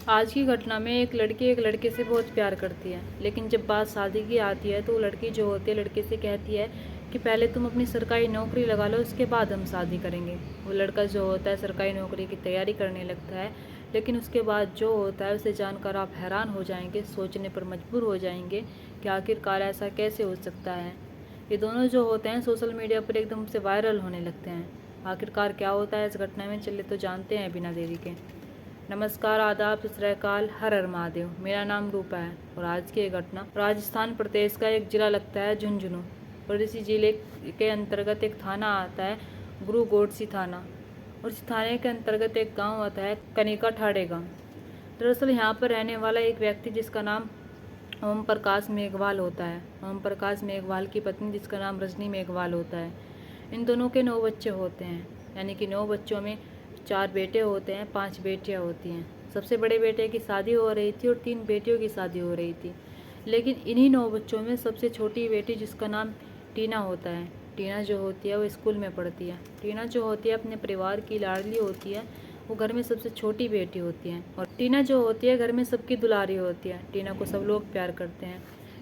आज की घटना में एक लड़की एक लड़के से बहुत प्यार करती है, लेकिन जब बात शादी की आती है तो वो लड़की जो होती है लड़के से कहती है कि पहले तुम अपनी सरकारी नौकरी लगा लो, उसके बाद हम शादी करेंगे। वो लड़का जो होता है सरकारी नौकरी की तैयारी करने लगता है, लेकिन उसके बाद जो होता है उसे जानकर आप हैरान हो जाएंगे, सोचने पर मजबूर हो जाएंगे कि आखिरकार ऐसा कैसे हो सकता है। ये दोनों जो होते हैं सोशल मीडिया पर एकदम से वायरल होने लगते हैं। आखिरकार क्या होता है इस घटना में, चलिए तो जानते हैं बिना देरी के। नमस्कार, आदाब, सत श्री अकाल, हर हर महादेव। मेरा नाम रूपा है और आज की ये घटना राजस्थान प्रदेश का एक जिला लगता है झुंझुनू, और इसी जिले के अंतर्गत एक थाना आता है गुरु गोडसी थाना, और इस थाने के अंतर्गत एक गांव आता है कनिका ठाड़े गांव। दरअसल यहाँ पर रहने वाला एक व्यक्ति जिसका नाम ओम प्रकाश मेघवाल होता है। ओम प्रकाश मेघवाल की पत्नी जिसका नाम रजनी मेघवाल होता है। इन दोनों के 9 बच्चे होते हैं, यानी कि 9 बच्चों में 4 बेटे होते हैं, 5 बेटियां होती हैं। सबसे बड़े बेटे की शादी हो रही थी और 3 बेटियों की शादी हो रही थी, लेकिन इन्हीं 9 बच्चों में सबसे छोटी बेटी जिसका नाम टीना होता है, टीना जो होती है वो स्कूल में पढ़ती है। टीना जो होती है अपने परिवार की लाडली होती है, वो घर में सबसे छोटी बेटी होती है, और टीना जो होती है घर में सबकी दुलारी होती है। टीना को सब लोग प्यार करते हैं।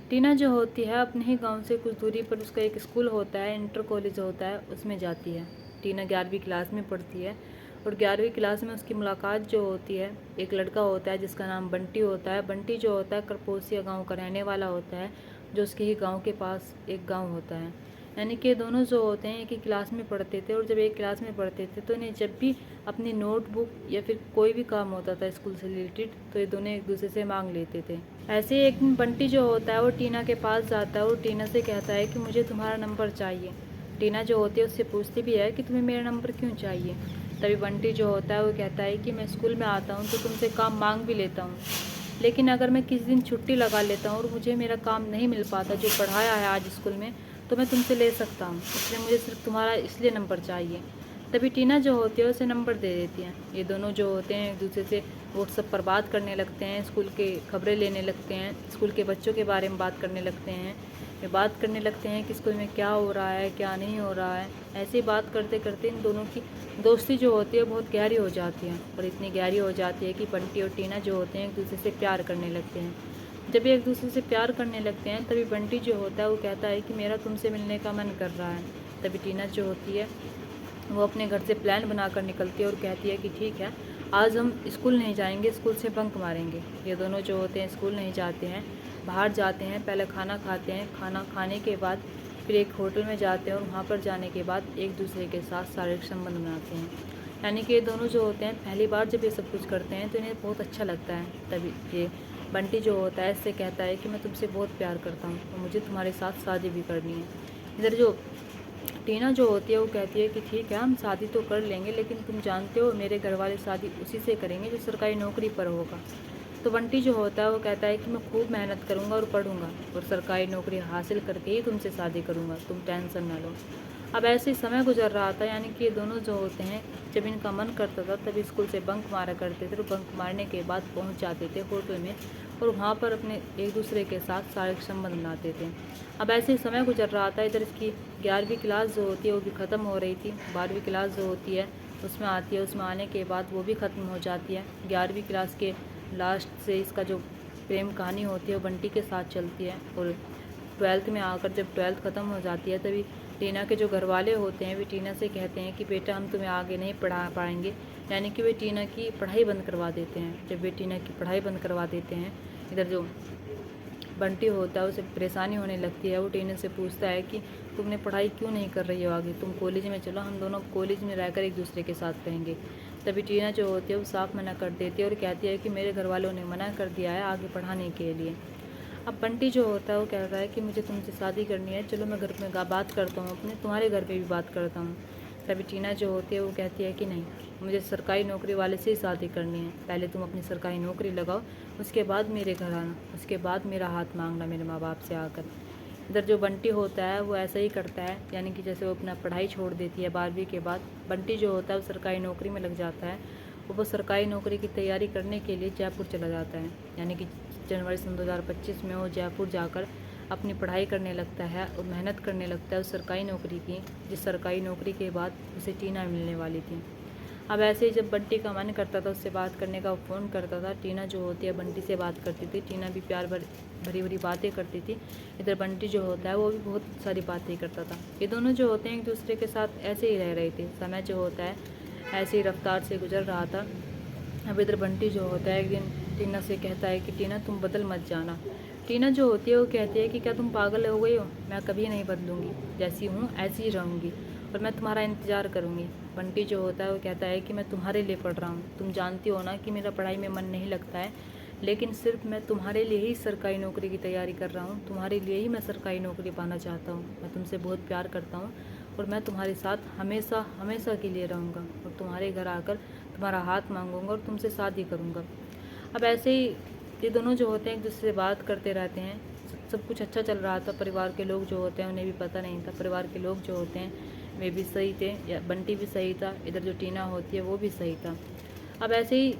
टीना जो होती है अपने ही गांव से कुछ दूरी पर उसका एक स्कूल होता है, इंटर कॉलेज होता है, उसमें जाती है। टीना 11वीं क्लास में पढ़ती है, और 11वीं क्लास में उसकी मुलाकात जो होती है एक लड़का होता है जिसका नाम बंटी होता है। बंटी जो होता है करपोसिया गांव का रहने वाला होता है, जो उसके ही गांव के पास एक गांव होता है। यानी कि दोनों जो होते हैं एक ही क्लास में पढ़ते थे, और जब एक क्लास में पढ़ते थे तो इन्हें जब भी अपनी नोटबुक या फिर कोई भी काम होता था स्कूल से रिलेटेड तो ये दोनों एक दूसरे से मांग लेते थे। ऐसे ही एक दिन बंटी जो होता है वो टीना के पास जाता है और टीना से कहता है कि मुझे तुम्हारा नंबर चाहिए। टीना जो होती है उससे पूछती भी है कि तुम्हें मेरा नंबर क्यों चाहिए। तभी बंटी जो होता है वो कहता है कि मैं स्कूल में आता हूँ तो तुमसे काम मांग भी लेता हूँ, लेकिन अगर मैं किसी दिन छुट्टी लगा लेता हूँ और मुझे मेरा काम नहीं मिल पाता जो पढ़ाया है आज स्कूल में, तो मैं तुमसे ले सकता हूँ, इसलिए मुझे सिर्फ तुम्हारा इसलिए नंबर चाहिए। तभी टीना जो होती है उसे नंबर दे देती है। ये दोनों जो होते हैं एक दूसरे से व्हाट्सएप पर बात करने लगते हैं, स्कूल के खबरें लेने लगते हैं, स्कूल के बच्चों के बारे में बात करने लगते हैं। ये बात करने लगते हैं कि स्कूल में क्या हो रहा है क्या नहीं हो रहा है। ऐसे ही बात करते करते इन दोनों की दोस्ती जो होती है बहुत गहरी हो जाती है, और इतनी गहरी हो जाती है कि बंटी और टीना जो होते हैं एक दूसरे से प्यार करने लगते हैं। जब ये एक दूसरे से प्यार करने लगते हैं तभी बंटी जो होता है वो कहता है कि मेरा तुमसे मिलने का मन कर रहा है। तभी टीना जो होती है वो अपने घर से प्लान बनाकर निकलती है और कहती है कि ठीक है, आज हम स्कूल नहीं जाएंगे, स्कूल से बंक मारेंगे। ये दोनों जो होते हैं स्कूल नहीं जाते हैं, बाहर जाते हैं, पहले खाना खाते हैं, खाना खाने के बाद फिर एक होटल में जाते हैं, और वहाँ पर जाने के बाद एक दूसरे के साथ शारीरिक संबंध बनाते हैं। यानी कि ये दोनों जो होते हैं पहली बार जब ये सब कुछ करते हैं तो इन्हें बहुत अच्छा लगता है। तभी ये बंटी जो होता है इससे कहता है कि मैं तुमसे बहुत प्यार करता हूँ और मुझे तुम्हारे साथ शादी भी करनी है। इधर जो टीना जो होती है वो कहती है कि ठीक है, हम शादी तो कर लेंगे, लेकिन तुम जानते हो मेरे घर वाले शादी उसी से करेंगे जो सरकारी नौकरी पर होगा। तो बंटी जो होता है वो कहता है कि मैं खूब मेहनत करूँगा और पढ़ूंगा और सरकारी नौकरी हासिल करके ही तुमसे शादी करूँगा, तुम टेंशन ना लो। अब ऐसे ही समय गुजर रहा था, यानी कि ये दोनों जो होते हैं जब इनका मन करता था तभी स्कूल से बंक मारा करते थे, और बंक मारने के बाद पहुंच जाते थे होटल में, और वहाँ पर अपने एक दूसरे के साथ शारीरिक संबंध बनाते थे। अब ऐसे ही समय गुजर रहा था, इधर इसकी 11वीं क्लास जो होती है वो भी ख़त्म हो रही थी। 12वीं क्लास जो होती है उसमें आती है, उसमें आने के बाद वो भी ख़त्म हो जाती है। 11वीं क्लास के लास्ट से इसका जो प्रेम कहानी होती है वो बंटी के साथ चलती है, और 12th में आकर जब 12th ख़त्म हो जाती है तभी टीना के जो घर वाले होते हैं वे टीना से कहते हैं कि बेटा हम तुम्हें आगे नहीं पढ़ा पाएंगे, यानी कि वे टीना की पढ़ाई बंद करवा देते हैं। जब वे टीना की पढ़ाई बंद करवा देते हैं, इधर जो बंटी होता है उसे परेशानी होने लगती है। वो टीना से पूछता है कि तुमने पढ़ाई क्यों नहीं कर रही हो आगे, तुम कॉलेज में चलो, हम दोनों कॉलेज में रहकर एक दूसरे के साथ रहेंगे। तभी टीना जो होती है वो साफ मना कर देती है और कहती है कि मेरे घर वालों ने मना कर दिया है आगे पढ़ाने के लिए। अब बंटी जो होता है वो कहता है कि मुझे तुमसे शादी करनी है, चलो मैं घर में बात करता हूँ, अपने तुम्हारे घर पे भी बात करता हूँ। तभी टीना जो होती है वो कहती है कि नहीं, मुझे सरकारी नौकरी वाले से ही शादी करनी है, पहले तुम अपनी सरकारी नौकरी लगाओ, उसके बाद मेरे घर आना, उसके बाद मेरा हाथ मांगना मेरे माँ बाप से आकर। इधर जो बंटी होता है वो ऐसा ही करता है, यानी कि जैसे वो अपना पढ़ाई छोड़ देती है 12वीं के बाद, बंटी जो होता है वो सरकारी नौकरी में लग जाता है। वो सरकारी नौकरी की तैयारी करने के लिए जयपुर चला जाता है, यानी कि जनवरी सन 2025 में वो जयपुर जाकर अपनी पढ़ाई करने लगता है और मेहनत करने लगता है उस सरकारी नौकरी की, जिस सरकारी नौकरी के बाद उसे टीना मिलने वाली थी। अब ऐसे ही जब बंटी का मन करता था उससे बात करने का, फ़ोन करता था, टीना जो होती है बंटी से बात करती थी। टीना भी प्यार भरी भरी बातें करती थी। इधर बंटी जो होता है वो भी बहुत सारी बातें करता था। ये दोनों जो होते हैं एक दूसरे के साथ ऐसे ही रह रहे थे। समय जो होता है ऐसी रफ्तार से गुजर रहा था। अब इधर बंटी जो होता है एक दिन टीना से कहता है कि टीना तुम बदल मत जाना। टीना जो होती है वो कहती है कि क्या तुम पागल हो गई हो, मैं कभी नहीं बदलूँगी, जैसी हूँ ऐसी ही रहूँगी और मैं तुम्हारा इंतज़ार करूँगी। बंटी जो होता है वो कहता है कि मैं तुम्हारे लिए पढ़ रहा हूँ, तुम जानती हो ना कि मेरा पढ़ाई में मन नहीं लगता है, लेकिन सिर्फ मैं तुम्हारे लिए ही सरकारी नौकरी की तैयारी कर रहा हूँ, तुम्हारे लिए ही मैं सरकारी नौकरी पाना चाहता हूँ। मैं तुमसे बहुत प्यार करता हूँ और मैं तुम्हारे साथ हमेशा हमेशा के लिए रहूँगा और तुम्हारे घर आकर तुम्हारा हाथ मांगूंगा और तुमसे शादी करूँगा। अब ऐसे ही ये दोनों जो होते हैं एक दूसरे से बात करते रहते हैं। सब कुछ अच्छा चल रहा था। परिवार के लोग जो होते हैं उन्हें भी पता नहीं था। परिवार के लोग जो होते हैं वे भी सही थे, या बंटी भी सही था, इधर जो टीना होती है वो भी सही था। अब ऐसे ही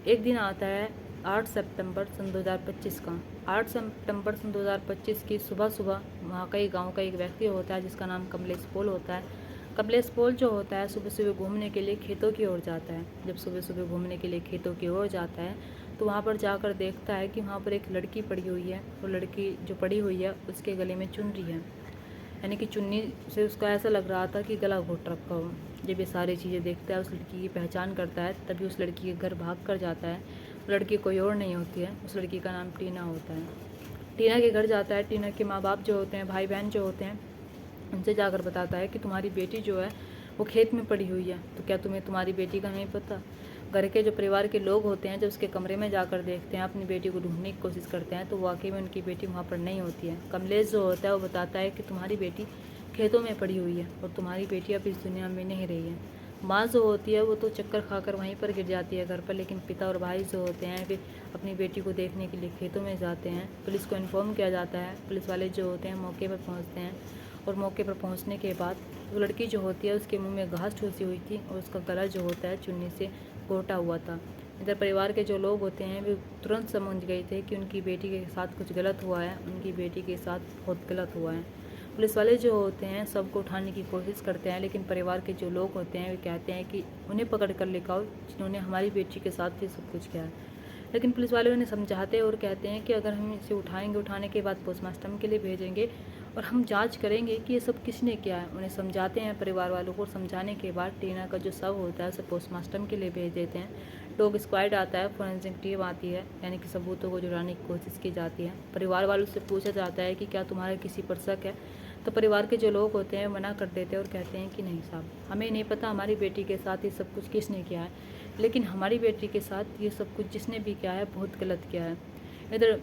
एक दिन आता है 8 सितंबर सन 2025 का। 8 सितंबर सन 2025 की सुबह सुबह वहाँ का ही गाँव का एक व्यक्ति होता है जिसका नाम कमलेश पोल होता है। कमलेश पोल जो होता है सुबह सुबह घूमने के लिए खेतों की ओर जाता है। जब सुबह सुबह घूमने के लिए खेतों की ओर जाता है तो वहाँ पर जाकर देखता है कि वहाँ पर एक लड़की पड़ी हुई है और लड़की जो पड़ी हुई है उसके गले में चुनरी है, यानी कि चुन्नी से उसका ऐसा लग रहा था कि गला घोट रखा हो। जब ये सारी चीज़ें देखता है उस लड़की की पहचान करता है, तभी उस लड़की के घर भाग कर जाता है। लड़की कोई और नहीं होती है, उस लड़की का नाम टीना होता है। टीना के घर जाता है। टीना के माँ बाप जो होते हैं, भाई बहन जो होते हैं, उनसे जाकर बताता है कि तुम्हारी बेटी जो है वो खेत में पड़ी हुई है, तो क्या तुम्हें तुम्हारी बेटी का नहीं पता। घर के जो परिवार के लोग होते हैं जब उसके कमरे में जाकर देखते हैं, अपनी बेटी को ढूंढने की कोशिश करते हैं, तो वाकई में उनकी बेटी वहाँ पर नहीं होती है। कमलेश जो होता है वो बताता है कि तुम्हारी बेटी खेतों में पड़ी हुई है और तुम्हारी बेटी अब इस दुनिया में नहीं रही है। माँ जो होती है वो तो चक्कर खाकर वहीं पर गिर जाती है घर पर, लेकिन पिता और भाई जो होते हैं वे अपनी बेटी को देखने के लिए खेतों में जाते हैं। पुलिस को इन्फॉर्म किया जाता है। पुलिस वाले जो होते हैं मौके पर पहुँचते हैं और मौके पर पहुंचने के बाद वो लड़की जो होती है उसके मुंह में घास ठूसी हुई थी और उसका गला जो होता है चुन्नी से घोटा हुआ था। इधर परिवार के जो लोग होते हैं वे तुरंत समझ गए थे कि उनकी बेटी के साथ कुछ गलत हुआ है, उनकी बेटी के साथ बहुत गलत हुआ है। पुलिस वाले जो होते हैं सबको उठाने की कोशिश करते हैं, लेकिन परिवार के जो लोग होते हैं वे कहते हैं कि उन्हें पकड़ कर लेकर जिन्होंने हमारी बेटी के साथ ये सब कुछ किया है। लेकिन पुलिस वाले उन्हें समझाते और कहते हैं कि अगर हम इसे उठाएंगे, उठाने के बाद पोस्टमार्टम के लिए भेजेंगे और हम जांच करेंगे कि ये सब किसने किया है। उन्हें समझाते हैं परिवार वालों को। समझाने के बाद टीना का जो शव होता है उसे पोस्टमार्टम के लिए भेज देते हैं। डॉग स्क्वाड आता है, फोरेंसिक टीम आती है, यानी कि सबूतों को जुटाने की कोशिश की जाती है। परिवार वालों से पूछा जाता है कि क्या तुम्हारा किसी पर शक है, तो परिवार के जो लोग होते हैं मना कर देते हैं और कहते हैं कि नहीं साहब, हमें नहीं पता हमारी बेटी के साथ ये सब कुछ किसने किया है, लेकिन हमारी बेटी के साथ ये सब कुछ जिसने भी किया है बहुत गलत किया है। इधर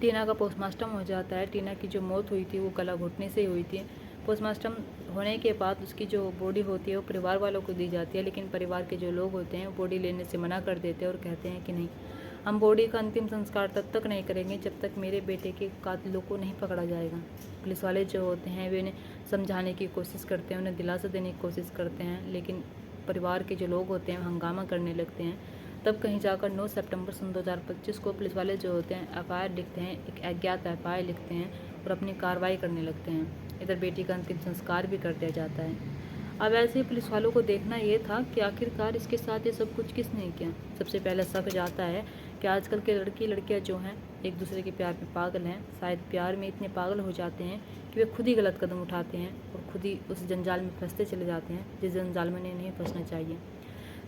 टीना का पोस्टमार्टम हो जाता है। टीना की जो मौत हुई थी वो गला घुटने से हुई थी। पोस्टमार्टम होने के बाद उसकी जो बॉडी होती है वो परिवार वालों को दी जाती है, लेकिन परिवार के जो लोग होते हैं बॉडी लेने से मना कर देते हैं और कहते हैं कि नहीं, हम बॉडी का अंतिम संस्कार तब तक नहीं करेंगे जब तक मेरे बेटे के कातिलों को नहीं पकड़ा जाएगा। पुलिस वाले जो होते हैं वे उन्हें समझाने की कोशिश करते हैं, उन्हें दिलासा देने की कोशिश करते हैं, लेकिन परिवार के जो लोग होते हैं हंगामा करने लगते हैं। तब कहीं जाकर 9 सितंबर सन 2025 को पुलिस वाले जो होते हैं एफआईआर लिखते हैं, एक अज्ञात एफआईआर लिखते हैं और अपनी कार्रवाई करने लगते हैं। इधर बेटी का अंतिम संस्कार भी कर दिया जाता है। अब ऐसे ही पुलिस वालों को देखना ये था कि आखिरकार इसके साथ ये सब कुछ किसने किया। सबसे पहले शक जाता है कि आजकल के लड़कियां जो हैं एक दूसरे के प्यार में पागल हैं। शायद प्यार में इतने पागल हो जाते हैं कि वे खुद ही गलत कदम उठाते हैं और खुद ही उस जंजाल में फंसते चले जाते हैं जिस जंजाल में नहीं फंसना चाहिए।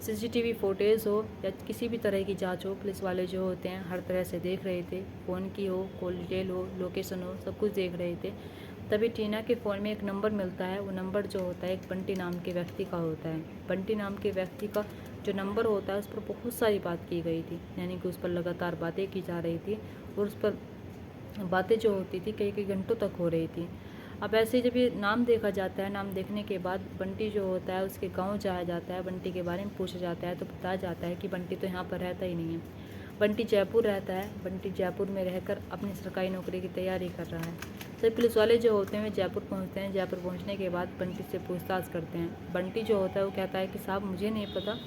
सीसीटीवी फुटेज हो या किसी भी तरह की जांच हो, पुलिस वाले जो होते हैं हर तरह से देख रहे थे। फ़ोन की हो, कॉल डिटेल हो, लोकेशन हो, सब कुछ देख रहे थे। तभी टीना के फ़ोन में एक नंबर मिलता है। वो नंबर जो होता है एक बंटी नाम के व्यक्ति का होता है। बंटी नाम के व्यक्ति का जो नंबर होता है उस पर बहुत सारी बात की गई थी, यानी कि उस पर लगातार बातें की जा रही थी और उस पर बातें जो होती थी कई कई घंटों तक हो रही थी। अब ऐसे जब ये नाम देखा जाता है, नाम देखने के बाद बंटी जो होता है उसके गांव जाया जाता है, बंटी के बारे में पूछा जाता है तो बताया जाता है कि बंटी तो यहाँ पर रहता ही नहीं है, बंटी जयपुर रहता है। बंटी जयपुर में रहकर अपनी सरकारी नौकरी की तैयारी कर रहा है। तो पुलिस वाले जो होते हैं वे जयपुर पहुँचते हैं। जयपुर पहुँचने के बाद बंटी से पूछताछ करते हैं। बंटी जो होता है वो कहता है कि साहब मुझे नहीं पता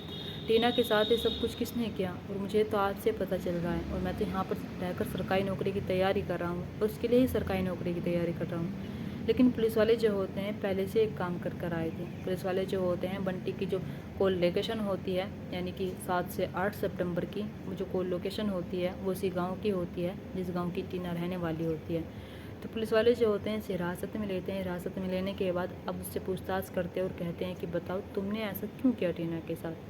टीना के साथ ये सब कुछ किसने किया और मुझे तो आज से पता चल रहा है और मैं तो यहाँ पर रहकर सरकारी नौकरी की तैयारी कर रहा हूँ और उसके लिए ही सरकारी नौकरी की तैयारी कर रहा हूँ। लेकिन पुलिस वाले जो होते हैं पहले से एक काम कर कर आए थे। पुलिस वाले जो होते हैं बंटी की जो कॉल लोकेशन होती है, यानी कि 7 से 8 सितंबर की वो जो कॉल लोकेशन होती है वो उसी गांव की होती है जिस गांव की टीना रहने वाली होती है। तो पुलिस वाले जो होते हैं इसे हिरासत में लेते हैं। हिरासत में लेने के बाद अब उससे पूछताछ करते हैं और कहते हैं कि बताओ तुमने ऐसा क्यों किया टीना के साथ।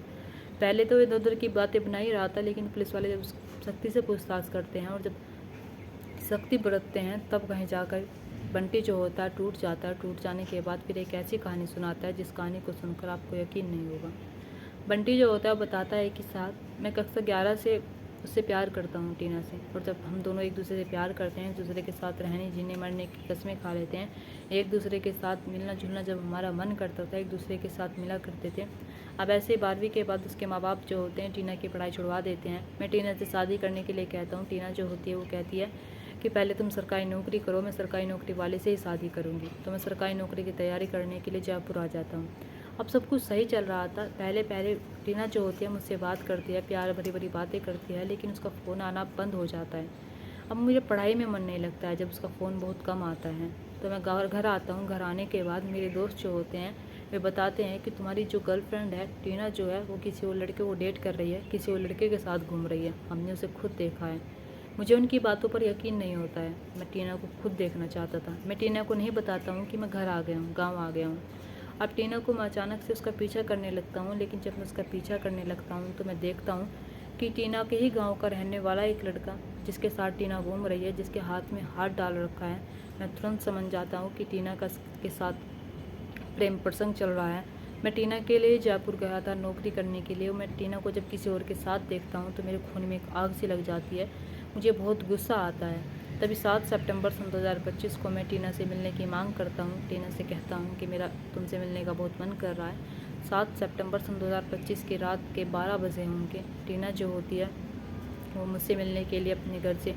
पहले तो इधर उधर की बातें बना ही रहा था, लेकिन पुलिस वाले जब सख्ती से पूछताछ करते हैं और जब सख्ती बरतते हैं तब कहीं जाकर बंटी जो होता है टूट जाता है। टूट जाने के बाद फिर एक ऐसी कहानी सुनाता है जिस कहानी को सुनकर आपको यकीन नहीं होगा। बंटी जो होता है वो बताता है कि साथ मैं कक्षा 11 से उससे प्यार करता हूँ टीना से, और जब हम दोनों एक दूसरे से प्यार करते हैं, एक दूसरे के साथ रहने जीने मरने की कस्में खा लेते हैं, एक दूसरे के साथ मिलना जुलना जब हमारा मन करता था एक दूसरे के साथ मिला करते थे। अब ऐसे 12वीं के बाद उसके माँ बाप जो होते हैं टीना की पढ़ाई छुड़वा देते हैं। मैं टीना से शादी करने के लिए कहता हूँ। टीना जो होती है वो कहती है कि पहले तुम सरकारी नौकरी करो, मैं सरकारी नौकरी वाले से ही शादी करूँगी। तो मैं सरकारी नौकरी की तैयारी करने के लिए जयपुर आ जाता हूँ। अब सब कुछ सही चल रहा था। पहले पहले टीना जो होती है मुझसे बात करती है, प्यार भरी भरी बातें करती है, लेकिन उसका फ़ोन आना बंद हो जाता है। अब मुझे पढ़ाई में मन नहीं लगता है जब उसका फ़ोन बहुत कम आता है। तो मैं घर आता हूँ। घर आने के बाद मेरे दोस्त जो होते हैं वे बताते हैं कि तुम्हारी जो गर्लफ्रेंड है टीना जो है वो किसी और लड़के को डेट कर रही है, किसी और लड़के के साथ घूम रही है। हमने उसे खुद देखा है। मुझे उनकी बातों पर यकीन नहीं होता है। मैं टीना को खुद देखना चाहता था। मैं टीना को नहीं बताता हूँ कि मैं घर आ गया हूँ, गाँव आ गया हूँ। अब टीना को मैं अचानक से उसका पीछा करने लगता हूँ, लेकिन जब मैं उसका पीछा करने लगता हूँ तो मैं देखता हूँ कि टीना के ही गांव का रहने वाला एक लड़का जिसके साथ टीना घूम रही है, जिसके हाथ में हाथ डाल रखा है। मैं तुरंत समझ जाता हूँ कि टीना के साथ प्रेम प्रसंग चल रहा है। मैं टीना के लिए जयपुर गया था नौकरी करने के लिए। मैं टीना को जब किसी और के साथ देखता हूँ तो मेरे खून में एक आग सी लग जाती है। मुझे बहुत गुस्सा आता है। तभी 7 सितंबर सन 2025 को मैं टीना से मिलने की मांग करता हूँ। टीना से कहता हूँ कि मेरा तुमसे मिलने का बहुत मन कर रहा है। 7 सितंबर सन 2025 की रात के 12 बजे होंगे। टीना जो होती है वो मुझसे मिलने के लिए अपने घर से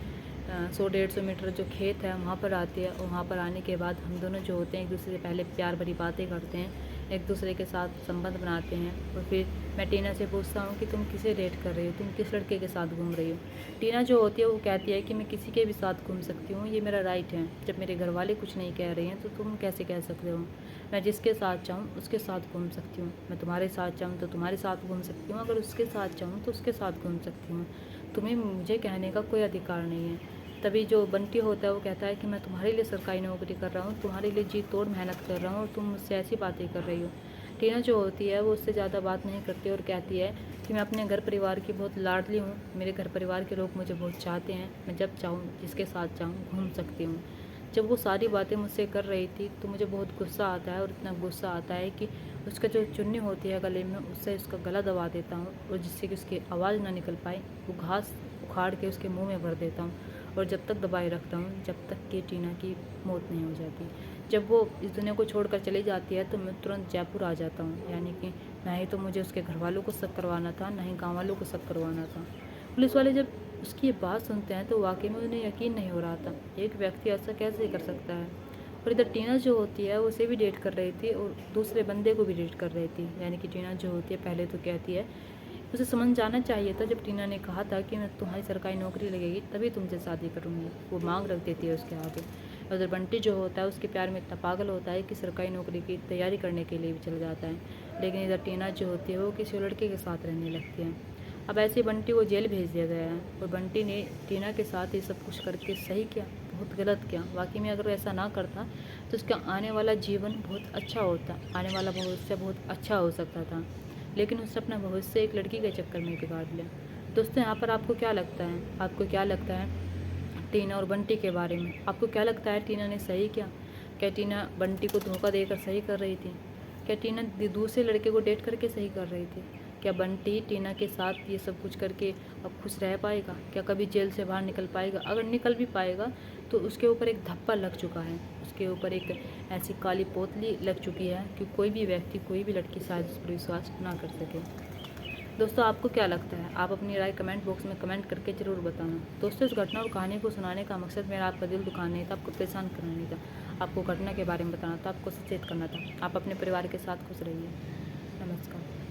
100-150 मीटर जो खेत है वहाँ पर आती है, और वहाँ पर आने के बाद हम दोनों जो होते हैं एक दूसरे से पहले प्यार भरी बातें करते हैं, एक दूसरे के साथ संबंध बनाते हैं। और फिर मैं टीना से पूछता हूँ कि तुम किसे डेट कर रही हो, तुम किस लड़के के साथ घूम रही हो। टीना जो होती है वो कहती है कि मैं किसी के भी साथ घूम सकती हूँ, ये मेरा राइट है। जब मेरे घर वाले कुछ नहीं कह रहे हैं तो तुम कैसे कह सकते हो। मैं जिसके साथ चाहूँ उसके साथ घूम सकती हूँ। मैं तुम्हारे साथ चाहूँ तो तुम्हारे साथ घूम सकती हूँ, अगर उसके साथ चाहूँ तो उसके साथ घूम सकती हूँ। तुम्हें मुझे कहने का कोई अधिकार नहीं है। तभी जो बंटी होता है वो कहता है कि मैं तुम्हारे लिए सरकारी नौकरी कर रहा हूँ, तुम्हारे लिए जी तोड़ मेहनत कर रहा हूँ, और तुम मुझसे ऐसी बातें कर रही हो। टीना जो होती है वो उससे ज़्यादा बात नहीं करती और कहती है कि मैं अपने घर परिवार की बहुत लाडली हूँ, मेरे घर परिवार के लोग मुझे बहुत चाहते हैं, मैं जब चाहूँ जिसके साथ चाहूँ घूम सकती हूँ। जब वो सारी बातें मुझसे कर रही थी तो मुझे बहुत गुस्सा आता है, और इतना गुस्सा आता है कि उसका जो चुन्नी होती है गले में उससे उसका गला दबा देता हूँ, और जिससे कि उसकी आवाज़ ना निकल पाए वो घास उखाड़ के उसके मुंह में भर देता हूँ, और जब तक दबाए रखता हूँ जब तक कि टीना की मौत नहीं हो जाती। जब वो इस दुनिया को छोड़कर चली जाती है तो मैं तुरंत जयपुर आ जाता हूँ, यानी कि ना ही तो मुझे उसके घर वालों को शक करवाना था, ना ही गाँव वालों को शक करवाना था। पुलिस वाले जब उसकी ये बात सुनते हैं तो वाकई में उन्हें यकीन नहीं हो रहा था। एक व्यक्ति ऐसा कैसे कर सकता है। और इधर टीना जो होती है उसे भी डेट कर रही थी और दूसरे बंदे को भी डेट कर रही थी, यानी कि टीना जो होती है पहले तो कहती है उसे समझ जाना चाहिए था जब टीना ने कहा था कि मैं तुम्हारी सरकारी नौकरी लगेगी तभी तुमसे शादी करूँगी। वो मांग रख देती है उसके आगे। उधर बंटी जो होता है उसके प्यार में इतना पागल होता है कि सरकारी नौकरी की तैयारी करने के लिए भी चल जाता है, लेकिन इधर टीना जो होती है वो किसी लड़के के साथ रहने लगती है। अब ऐसे बंटी को जेल भेज दिया गया है, और बंटी ने टीना के साथ ये सब कुछ करके सही किया, बहुत गलत किया। वाकई में अगर ऐसा ना करता तो उसका आने वाला जीवन बहुत अच्छा होता, आने वाला भविष्य बहुत अच्छा हो सकता था, लेकिन उसने अपना भविष्य एक लड़की के चक्कर में बिगाड़ लिया। दोस्तों यहाँ पर आपको क्या लगता है, आपको क्या लगता है टीना और बंटी के बारे में? आपको क्या लगता है टीना ने सही किया? क्या टीना बंटी को धोखा देकर सही कर रही थी? क्या टीना दूसरे लड़के को डेट करके सही कर रही थी? क्या बंटी टीना के साथ ये सब कुछ करके अब खुश रह पाएगा? क्या कभी जेल से बाहर निकल पाएगा? अगर निकल भी पाएगा तो उसके ऊपर एक धब्बा लग चुका है, उसके ऊपर एक ऐसी काली पोतली लग चुकी है कि कोई भी व्यक्ति कोई भी लड़की शायद उस पर विश्वास ना कर सके। दोस्तों आपको क्या लगता है? आप अपनी राय कमेंट बॉक्स में कमेंट करके ज़रूर बताना। दोस्तों इस घटना और कहानी को सुनाने का मकसद मेरा आपका दिल दुखाना नहीं था, आपको परेशान करना नहीं था, आपको घटना के बारे में बताना था, आपको सचेत करना था। आप अपने परिवार के साथ खुश रहिए। नमस्कार।